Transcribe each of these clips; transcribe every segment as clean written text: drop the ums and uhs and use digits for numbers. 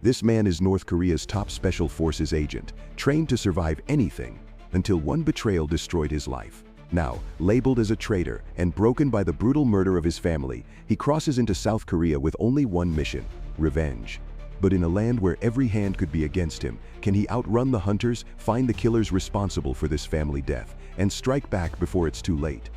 This man is North Korea's top special forces agent, trained to survive anything, until one betrayal destroyed his life. Now, labeled as a traitor and broken by the brutal murder of his family, he crosses into South Korea with only one mission: revenge. But in a land where every hand could be against him, can he outrun the hunters, find the killers responsible for this family death, and strike back before it's too late?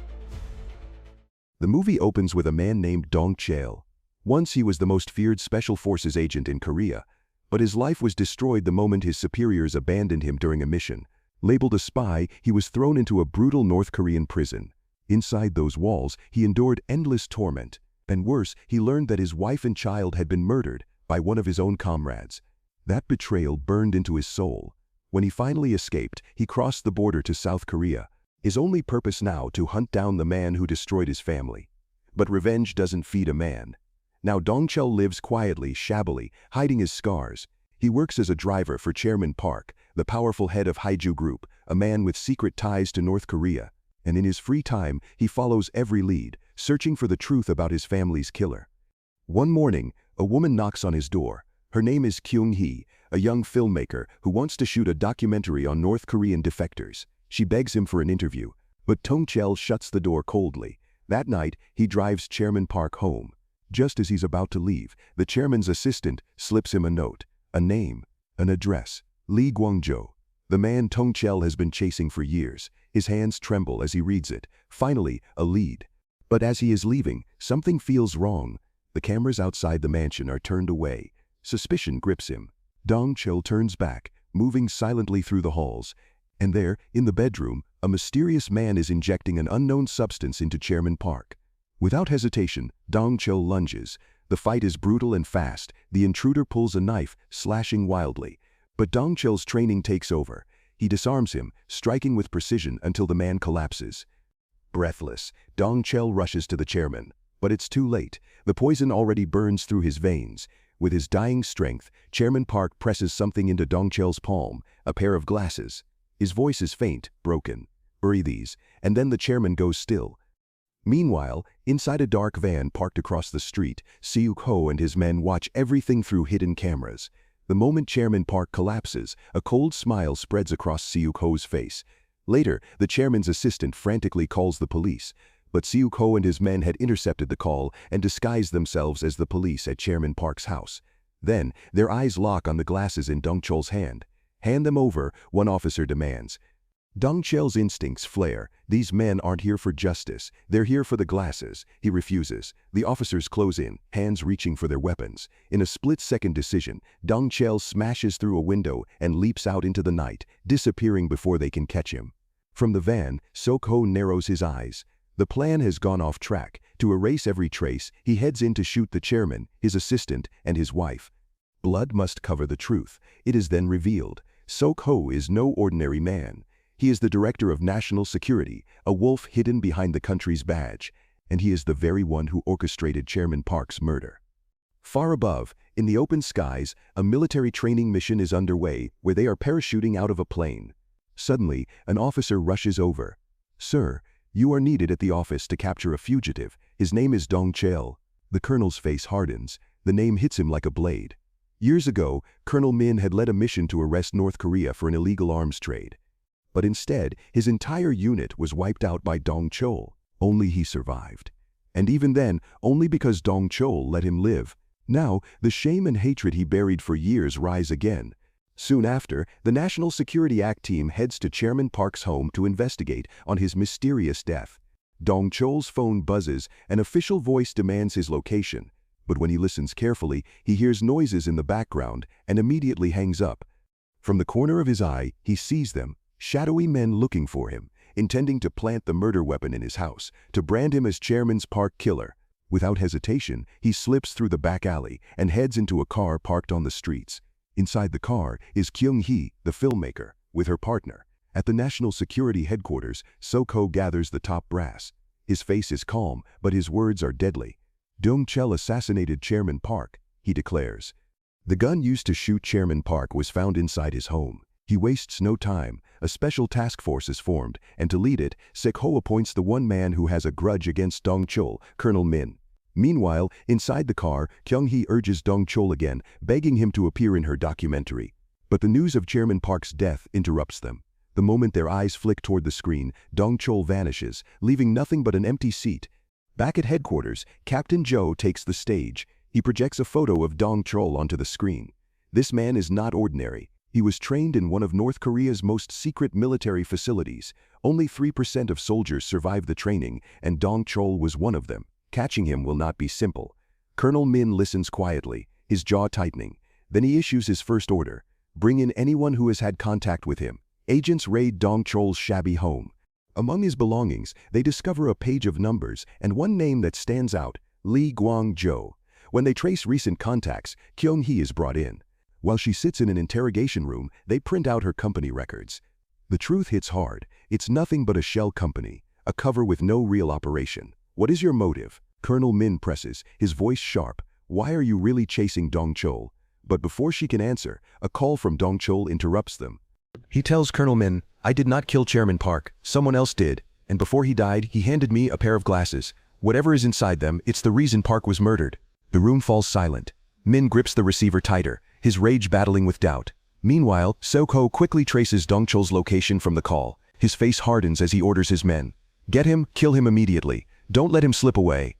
The movie opens with a man named Dong Cheol. Once he was the most feared special forces agent in Korea, but his life was destroyed the moment his superiors abandoned him during a mission. Labeled a spy, he was thrown into a brutal North Korean prison. Inside those walls, he endured endless torment. And worse, he learned that his wife and child had been murdered by one of his own comrades. That betrayal burned into his soul. When he finally escaped, he crossed the border to South Korea, his only purpose now to hunt down the man who destroyed his family. But revenge doesn't feed a man. Now Dong Cheol lives quietly, shabbily, hiding his scars. He works as a driver for Chairman Park, the powerful head of Haiju Group, a man with secret ties to North Korea. And in his free time, he follows every lead, searching for the truth about his family's killer. One morning, a woman knocks on his door. Her name is Kyung-hee, a young filmmaker who wants to shoot a documentary on North Korean defectors. She begs him for an interview, but Dong Cheol shuts the door coldly. That night, he drives Chairman Park home. Just as he's about to leave, the chairman's assistant slips him a note, a name, an address: Lee Gwangjo, the man Dong Cheol has been chasing for years. His hands tremble as he reads it. Finally, a lead. But as he is leaving, something feels wrong. The cameras outside the mansion are turned away. Suspicion grips him. Dong Cheol turns back, moving silently through the halls. And there, in the bedroom, a mysterious man is injecting an unknown substance into Chairman Park. Without hesitation, Dong Cheol lunges. The fight is brutal and fast. The intruder pulls a knife, slashing wildly. But Dong Cheol's training takes over. He disarms him, striking with precision until the man collapses. Breathless, Dong Cheol rushes to the chairman. But it's too late. The poison already burns through his veins. With his dying strength, Chairman Park presses something into Dong Cheol's palm, a pair of glasses. His voice is faint, broken. "Bury these," and then the chairman goes still. Meanwhile, inside a dark van parked across the street, Seok-ho and his men watch everything through hidden cameras. The moment Chairman Park collapses, a cold smile spreads across Seok-ho's face. Later, the chairman's assistant frantically calls the police. But Seok-ho and his men had intercepted the call and disguised themselves as the police at Chairman Park's house. Then, their eyes lock on the glasses in Dong Cheol's hand. "Hand them over," one officer demands. Dong Cheol's instincts flare. These men aren't here for justice. They're here for the glasses. He refuses. The officers close in, hands reaching for their weapons. In a split-second decision, Dong Cheol smashes through a window and leaps out into the night, disappearing before they can catch him. From the van, Seok-ho narrows his eyes. The plan has gone off track. To erase every trace, he heads in to shoot the chairman, his assistant, and his wife. Blood must cover the truth. It is then revealed. Seok-ho is no ordinary man. He is the director of national security, a wolf hidden behind the country's badge, and he is the very one who orchestrated Chairman Park's murder. Far above, in the open skies, a military training mission is underway where they are parachuting out of a plane. Suddenly, an officer rushes over. "Sir, you are needed at the office to capture a fugitive. His name is Dong Cheol." The colonel's face hardens. The name hits him like a blade. Years ago, Colonel Min had led a mission to arrest North Korea for an illegal arms trade. But instead, his entire unit was wiped out by Dong Cheol. Only he survived. And even then, only because Dong Cheol let him live. Now, the shame and hatred he buried for years rise again. Soon after, the National Security Act team heads to Chairman Park's home to investigate on his mysterious death. Dong Cheol's phone buzzes, an official voice demands his location. But when he listens carefully, he hears noises in the background and immediately hangs up. From the corner of his eye, he sees them. Shadowy men looking for him, intending to plant the murder weapon in his house, to brand him as Chairman's Park killer. Without hesitation, he slips through the back alley and heads into a car parked on the streets. Inside the car is Kyung-hee, the filmmaker, with her partner. At the National Security Headquarters, Seok-ho gathers the top brass. His face is calm, but his words are deadly. "Dong Cheol assassinated Chairman Park," he declares. The gun used to shoot Chairman Park was found inside his home. He wastes no time. A special task force is formed, and to lead it, Seok-ho appoints the one man who has a grudge against Dong Cheol, Colonel Min. Meanwhile, inside the car, Kyung-hee urges Dong-chol again, begging him to appear in her documentary. But the news of Chairman Park's death interrupts them. The moment their eyes flick toward the screen, Dong-chol vanishes, leaving nothing but an empty seat. Back at headquarters, Captain Joe takes the stage. He projects a photo of Dong-chol onto the screen. This man is not ordinary. He was trained in one of North Korea's most secret military facilities. Only 3% of soldiers survive the training, and Dong-chol was one of them. Catching him will not be simple. Colonel Min listens quietly, his jaw tightening. Then he issues his first order. Bring in anyone who has had contact with him. Agents raid Dong-chol's shabby home. Among his belongings, they discover a page of numbers and one name that stands out, Lee Gwang-jo. When they trace recent contacts, Kyung-hee is brought in. While she sits in an interrogation room, they print out her company records. The truth hits hard. It's nothing but a shell company, a cover with no real operation. What is your motive? Colonel Min presses, his voice sharp. Why are you really chasing Dong-chol? But before she can answer, a call from Dong-chol interrupts them. He tells Colonel Min, I did not kill Chairman Park, someone else did, and before he died, he handed me a pair of glasses. Whatever is inside them, it's the reason Park was murdered. The room falls silent. Min grips the receiver tighter, his rage battling with doubt. Meanwhile, Sok-ho quickly traces Dong-chol's location from the call. His face hardens as he orders his men. Get him, kill him immediately. Don't let him slip away.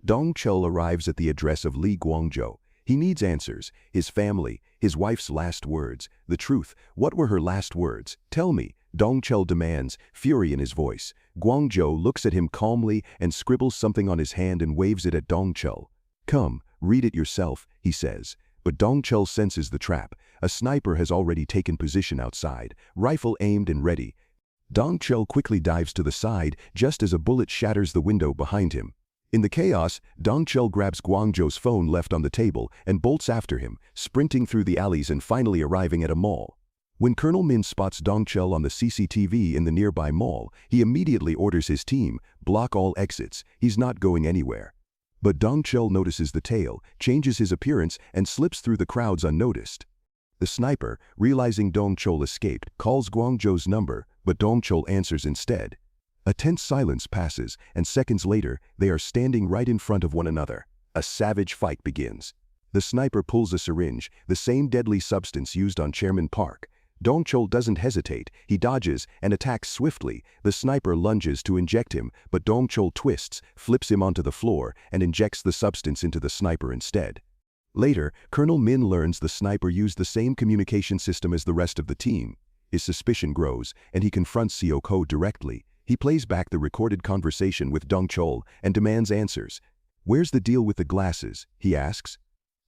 Dong-chol arrives at the address of Lee Gwang-jo. He needs answers, his family, his wife's last words, the truth. What were her last words? Tell me, Dong-chol demands, fury in his voice. Gwang-jo looks at him calmly and scribbles something on his hand and waves it at Dong-chol. Come, read it yourself, he says. But Dong-chol senses the trap. A sniper has already taken position outside, rifle aimed and ready. Dong-chol quickly dives to the side just as a bullet shatters the window behind him. In the chaos, Dong-chol grabs Gwang-jo's phone left on the table and bolts after him, sprinting through the alleys and finally arriving at a mall. When Colonel Min spots Dong-chol on the CCTV in the nearby mall, he immediately orders his team, block all exits, he's not going anywhere. But Dong-chol notices the tail, changes his appearance, and slips through the crowds unnoticed. The sniper, realizing Dong-chol escaped, calls Gwang-jo's number, but Dong-chol answers instead. A tense silence passes, and seconds later, they are standing right in front of one another. A savage fight begins. The sniper pulls a syringe, the same deadly substance used on Chairman Park. Dong-chol doesn't hesitate, he dodges and attacks swiftly. The sniper lunges to inject him, but Dong-chol twists, flips him onto the floor, and injects the substance into the sniper instead. Later, Colonel Min learns the sniper used the same communication system as the rest of the team. His suspicion grows, and he confronts Sok-ho directly. He plays back the recorded conversation with Dong-chol and demands answers. Where's the deal with the glasses? He asks.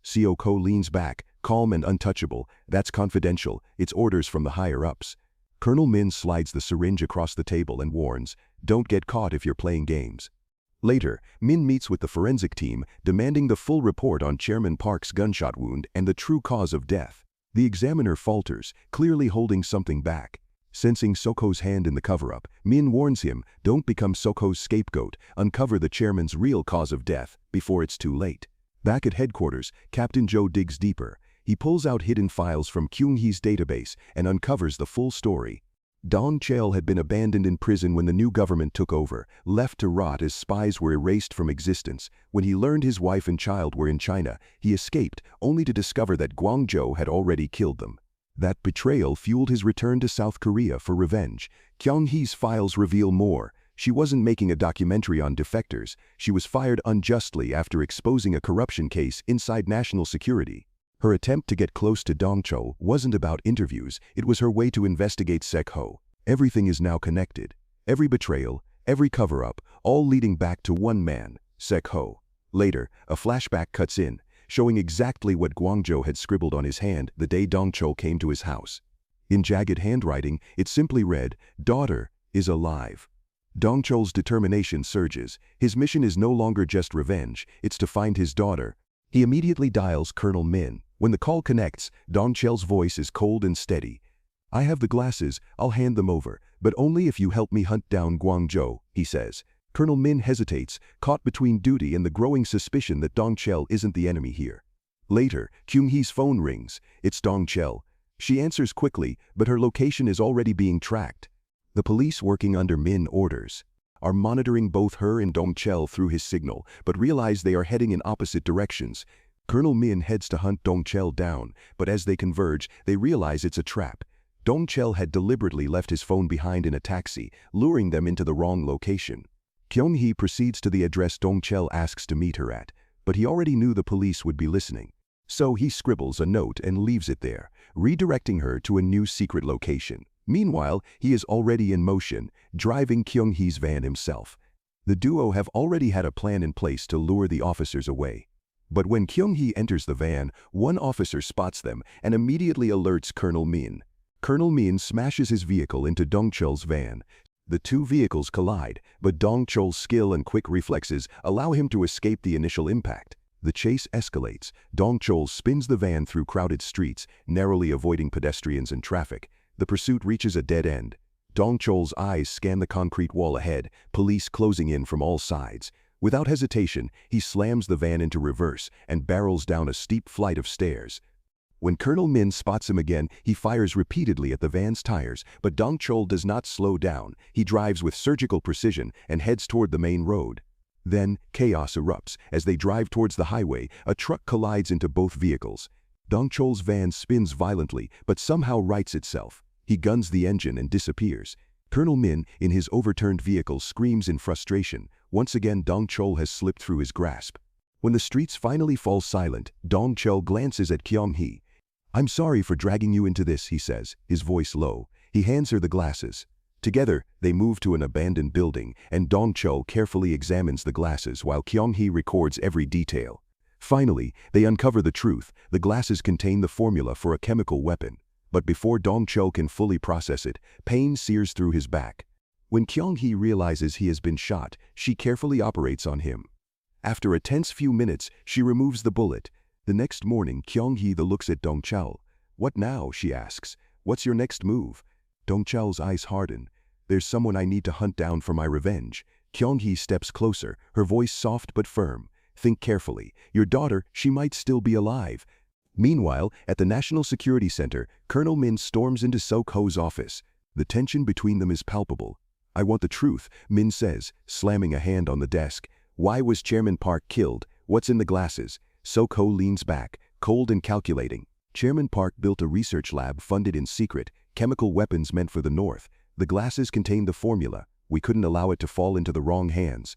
Sok-ho leans back, calm and untouchable. That's confidential, it's orders from the higher-ups. Colonel Min slides the syringe across the table and warns, don't get caught if you're playing games. Later, Min meets with the forensic team, demanding the full report on Chairman Park's gunshot wound and the true cause of death. The examiner falters, clearly holding something back. Sensing Sok-ho's hand in the cover-up, Min warns him, don't become Sok-ho's scapegoat, uncover the chairman's real cause of death before it's too late. Back at headquarters, Captain Joe digs deeper. He pulls out hidden files from Kyung-hee's database and uncovers the full story. Dong-chol had been abandoned in prison when the new government took over, left to rot as spies were erased from existence. When he learned his wife and child were in China, he escaped, only to discover that Gwang-jo had already killed them. That betrayal fueled his return to South Korea for revenge. Kyung-hee's files reveal more. She wasn't making a documentary on defectors. She was fired unjustly after exposing a corruption case inside national security. Her attempt to get close to Dong-chol wasn't about interviews, it was her way to investigate Sok-ho. Everything is now connected. Every betrayal, every cover-up, all leading back to one man, Sok-ho. Later, a flashback cuts in, showing exactly what Gwang-jo had scribbled on his hand the day Dong-chol came to his house. In jagged handwriting, it simply read, "Daughter is alive." Dong-chol's determination surges. His mission is no longer just revenge, it's to find his daughter. He immediately dials Colonel Min. When the call connects, Dong-chol's voice is cold and steady. "I have the glasses, I'll hand them over, but only if you help me hunt down Gwang-jo," he says. Colonel Min hesitates, caught between duty and the growing suspicion that Dong-chol isn't the enemy here. Later, Kyung-hee's phone rings. It's Dong-chol. She answers quickly, but her location is already being tracked. The police working under Min orders. are monitoring both her and Dongchul through his signal, but realize they are heading in opposite directions. Colonel Min heads to hunt Dongchul down, but as they converge, they realize it's a trap. Dongchul had deliberately left his phone behind in a taxi, luring them into the wrong location. Kyung-hee proceeds to the address Dongchul asks to meet her at, but he already knew the police would be listening. So he scribbles a note and leaves it there, redirecting her to a new secret location. Meanwhile, he is already in motion, driving Kyung-hee's van himself. The duo have already had a plan in place to lure the officers away. But when Kyung-hee enters the van, one officer spots them and immediately alerts Colonel Min. Colonel Min smashes his vehicle into Dongchul's van. The two vehicles collide, but Dongchul's skill and quick reflexes allow him to escape the initial impact. The chase escalates. Dongchul spins the van through crowded streets, narrowly avoiding pedestrians and traffic. The pursuit reaches a dead end. Dongchul's eyes scan the concrete wall ahead, police closing in from all sides. Without hesitation, he slams the van into reverse and barrels down a steep flight of stairs. When Colonel Min spots him again, he fires repeatedly at the van's tires, but Dongchul does not slow down. He drives with surgical precision and heads toward the main road. Then, chaos erupts. As they drive towards the highway, a truck collides into both vehicles. Dongchul's van spins violently, but somehow rights itself. He guns the engine and disappears. Colonel Min, in his overturned vehicle, screams in frustration. Once again, Dongchul has slipped through his grasp. When the streets finally fall silent, Dongchul glances at Kyung-hee. "I'm sorry for dragging you into this," he says, his voice low. He hands her the glasses. Together, they move to an abandoned building, and Dongchul carefully examines the glasses while Kyung-hee records every detail. Finally, they uncover the truth. The glasses contain the formula for a chemical weapon. But before Dongchul can fully process it, pain sears through his back. When Kyung-hee realizes he has been shot, she carefully operates on him. After a tense few minutes, she removes the bullet. The next morning, Kyung-hee looks at Dongchul. "What now?" she asks. "What's your next move?" Dongchul's eyes harden. "There's someone I need to hunt down for my revenge." Kyung-hee steps closer, her voice soft but firm. "Think carefully. Your daughter, she might still be alive." Meanwhile, at the National Security Center, Colonel Min storms into Sok-ho's office. The tension between them is palpable. "I want the truth," Min says, slamming a hand on the desk. "Why was Chairman Park killed? What's in the glasses?" Sok-ho leans back, cold and calculating. "Chairman Park built a research lab funded in secret, chemical weapons meant for the North. The glasses contained the formula. We couldn't allow it to fall into the wrong hands."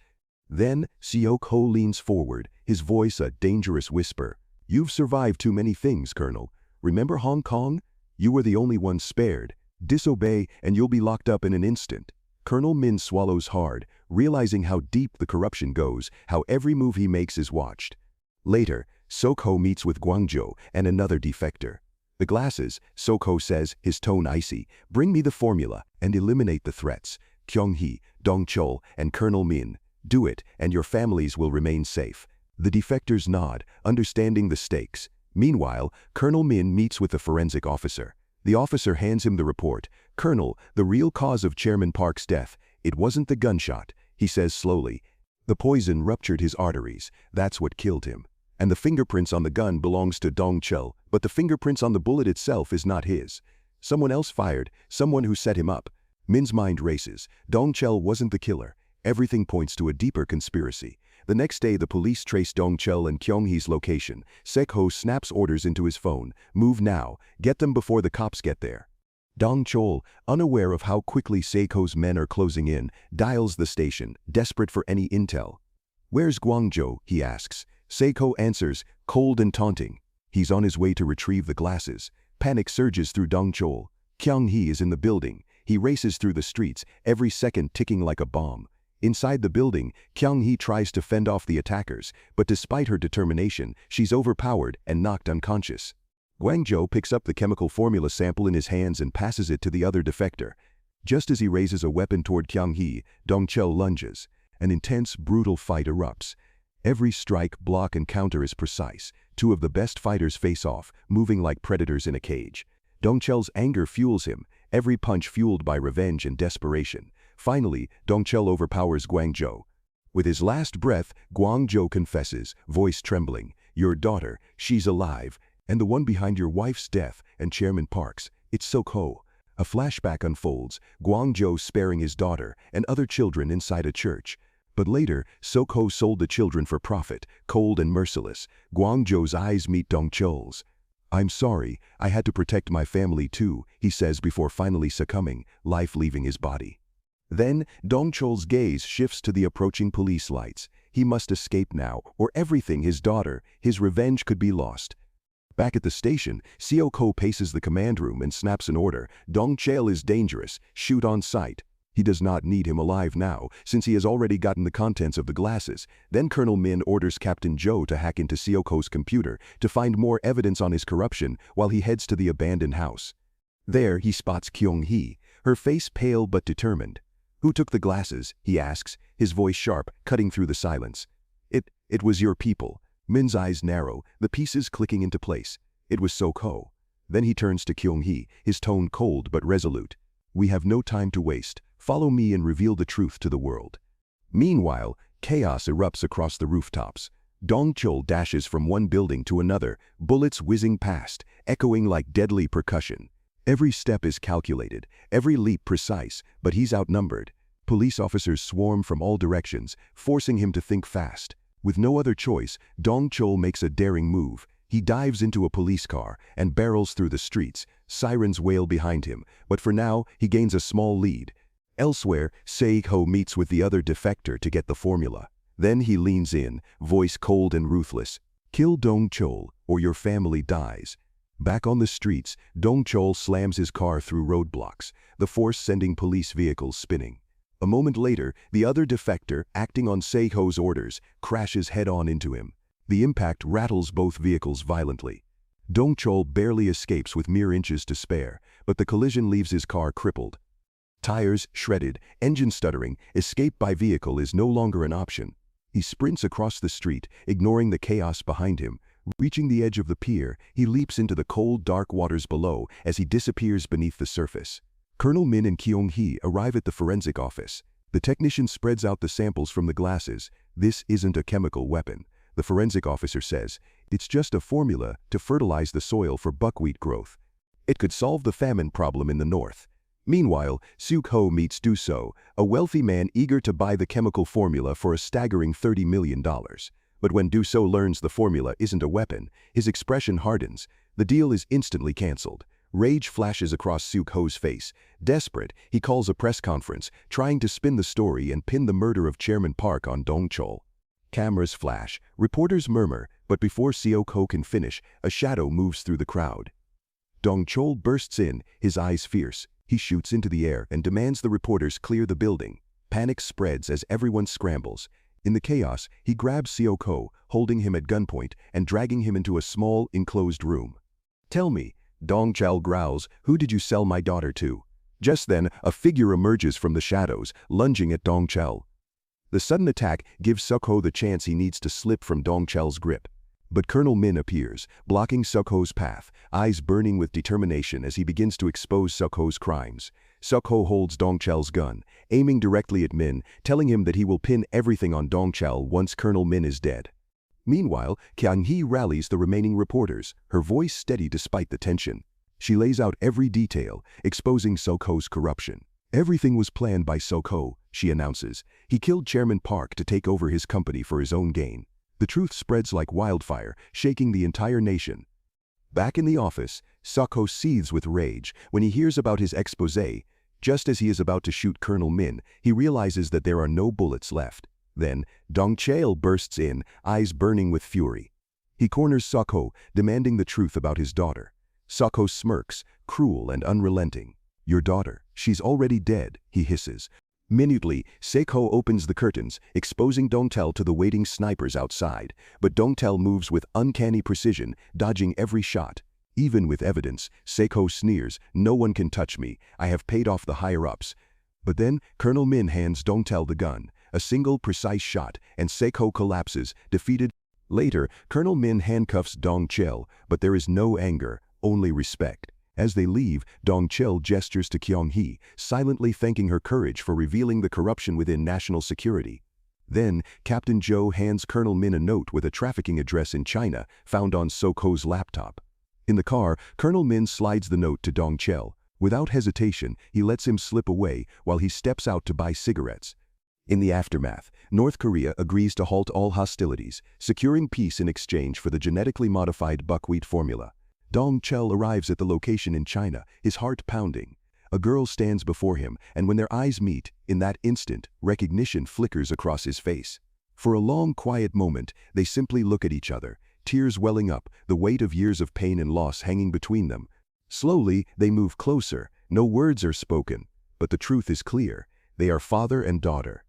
Then, Sok-ho leans forward, his voice a dangerous whisper. "You've survived too many things, Colonel. Remember Hong Kong? You were the only one spared. Disobey and you'll be locked up in an instant." Colonel Min swallows hard, realizing how deep the corruption goes, how every move he makes is watched. Later, Sok-ho meets with Gwangjo and another defector. "The glasses," Sok-ho says, his tone icy, "bring me the formula and eliminate the threats. Kyung-hee, Dongchul, and Colonel Min. Do it, and your families will remain safe." The defectors nod, understanding the stakes. Meanwhile, Colonel Min meets with the forensic officer. The officer hands him the report. "Colonel, the real cause of Chairman Park's death, it wasn't the gunshot," he says slowly. "The poison ruptured his arteries. That's what killed him. And the fingerprints on the gun belongs to Dongchul, but the fingerprints on the bullet itself is not his. Someone else fired, someone who set him up." Min's mind races. Dongchul wasn't the killer. Everything points to a deeper conspiracy. The next day, the police trace Dongchul and Kyung-hee's location. Sok-ho snaps orders into his phone. "Move now. Get them before the cops get there." Dongchul, unaware of how quickly Sok-ho's men are closing in, dials the station, desperate for any intel. "Where's Gwangjo?" he asks. Sok-ho answers, cold and taunting. He's on his way to retrieve the glasses. Panic surges through Dongchul. Kyung-hee is in the building. He races through the streets, every second ticking like a bomb. Inside the building, Kyung-hee tries to fend off the attackers, but despite her determination, she's overpowered and knocked unconscious. Gwangjo picks up the chemical formula sample in his hands and passes it to the other defector. Just as he raises a weapon toward Kyung-hee, Dongchul lunges. An intense, brutal fight erupts. Every strike, block, and counter is precise. Two of the best fighters face off, moving like predators in a cage. Dongchul's anger fuels him, every punch fueled by revenge and desperation. Finally, Dongchul overpowers Gwangjo. With his last breath, Gwangjo confesses, voice trembling, "Your daughter, she's alive, and the one behind your wife's death and Chairman Park's, it's Sok-ho. A flashback unfolds, Guangzhou sparing his daughter and other children inside a church. But later, Sok-ho sold the children for profit, cold and merciless. Guangzhou's eyes meet Dongchul's. "I'm sorry, I had to protect my family too," he says before finally succumbing, life leaving his body. Then, Dongchul's gaze shifts to the approaching police lights. He must escape now, or everything, his daughter, his revenge, could be lost. Back at the station, Sok-ho paces the command room and snaps an order. Dongchul is dangerous, shoot on sight. He does not need him alive now, since he has already gotten the contents of the glasses. Then Colonel Min orders Captain Zhou to hack into Sok-ho's computer to find more evidence on his corruption while he heads to the abandoned house. There he spots Kyung-hee, her face pale but determined. "Who took the glasses?" he asks, his voice sharp, cutting through the silence. It was your people." Min's eyes narrow, the pieces clicking into place. "It was Sok-ho." Then he turns to Kyung-hee, his tone cold but resolute. "We have no time to waste. Follow me and reveal the truth to the world." Meanwhile, chaos erupts across the rooftops. Dongchul dashes from one building to another, bullets whizzing past, echoing like deadly percussion. Every step is calculated, every leap precise, but he's outnumbered. Police officers swarm from all directions, forcing him to think fast. With no other choice, Dongchul makes a daring move. He dives into a police car and barrels through the streets. Sirens wail behind him, but for now, he gains a small lead. Elsewhere, Sok-ho meets with the other defector to get the formula. Then he leans in, voice cold and ruthless. "Kill Dongchul, or your family dies." Back on the streets, Dongchul slams his car through roadblocks, the force sending police vehicles spinning. A moment later, the other defector, acting on Sok-ho's orders, crashes head-on into him. The impact rattles both vehicles violently. Dongchul barely escapes with mere inches to spare, but the collision leaves his car crippled. Tires shredded, engine stuttering, escape by vehicle is no longer an option. He sprints across the street, ignoring the chaos behind him. Reaching the edge of the pier, he leaps into the cold, dark waters below as he disappears beneath the surface. Colonel Min and Kyung-hee arrive at the forensic office. The technician spreads out the samples from the glasses. "This isn't a chemical weapon," the forensic officer says. "It's just a formula to fertilize the soil for buckwheat growth. It could solve the famine problem in the north." Meanwhile, Sok-ho meets Do-so, a wealthy man eager to buy the chemical formula for a staggering $30 million. But when Do-so learns the formula isn't a weapon, his expression hardens. The deal is instantly cancelled. Rage flashes across Sok-ho's face. Desperate, he calls a press conference, trying to spin the story and pin the murder of Chairman Park on Dongchul. Cameras flash, reporters murmur, but before Sok-ho can finish, a shadow moves through the crowd. Dongchul bursts in, his eyes fierce. He shoots into the air and demands the reporters clear the building. Panic spreads as everyone scrambles. In the chaos, he grabs Sok-ho, holding him at gunpoint and dragging him into a small, enclosed room. "Tell me," Dongchul growls, "who did you sell my daughter to?" Just then, a figure emerges from the shadows, lunging at Dongchul. The sudden attack gives Sok-ho the chance he needs to slip from Dongchul's grip. But Colonel Min appears, blocking Sok-ho's path, eyes burning with determination as he begins to expose Sok-ho's crimes. Sok-ho holds Dongchul's gun, aiming directly at Min, telling him that he will pin everything on Dongchul once Colonel Min is dead. Meanwhile, Kyung-hee rallies the remaining reporters, her voice steady despite the tension. She lays out every detail, exposing Sok-ho's corruption. "Everything was planned by Sok-ho," she announces. "He killed Chairman Park to take over his company for his own gain." The truth spreads like wildfire, shaking the entire nation. Back in the office, Sok-ho seethes with rage when he hears about his exposé. Just as he is about to shoot Colonel Min, he realizes that there are no bullets left. Then, Dongchul bursts in, eyes burning with fury. He corners Sok-ho, demanding the truth about his daughter. Sok-ho smirks, cruel and unrelenting. "Your daughter, she's already dead," he hisses. Minutely, Sok-ho opens the curtains, exposing Dongchul to the waiting snipers outside. But Dongchul moves with uncanny precision, dodging every shot. Even with evidence, Sok-ho sneers, "No one can touch me. I have paid off the higher-ups." But then, Colonel Min hands Dongchul the gun. A single, precise shot, and Sok-ho collapses, defeated. Later, Colonel Min handcuffs Dongchul, but there is no anger, only respect. As they leave, Dongchul gestures to Kyung-hee, silently thanking her courage for revealing the corruption within national security. Then, Captain Zhou hands Colonel Min a note with a trafficking address in China, found on Sok-ho's laptop. In the car, Colonel Min slides the note to Dongchul. Without hesitation, he lets him slip away while he steps out to buy cigarettes. In the aftermath, North Korea agrees to halt all hostilities, securing peace in exchange for the genetically modified buckwheat formula. Dong Chel arrives at the location in China, his heart pounding. A girl stands before him, and when their eyes meet, in that instant, recognition flickers across his face. For a long, quiet moment, they simply look at each other, tears welling up, the weight of years of pain and loss hanging between them. Slowly, they move closer. No words are spoken, but the truth is clear. They are father and daughter.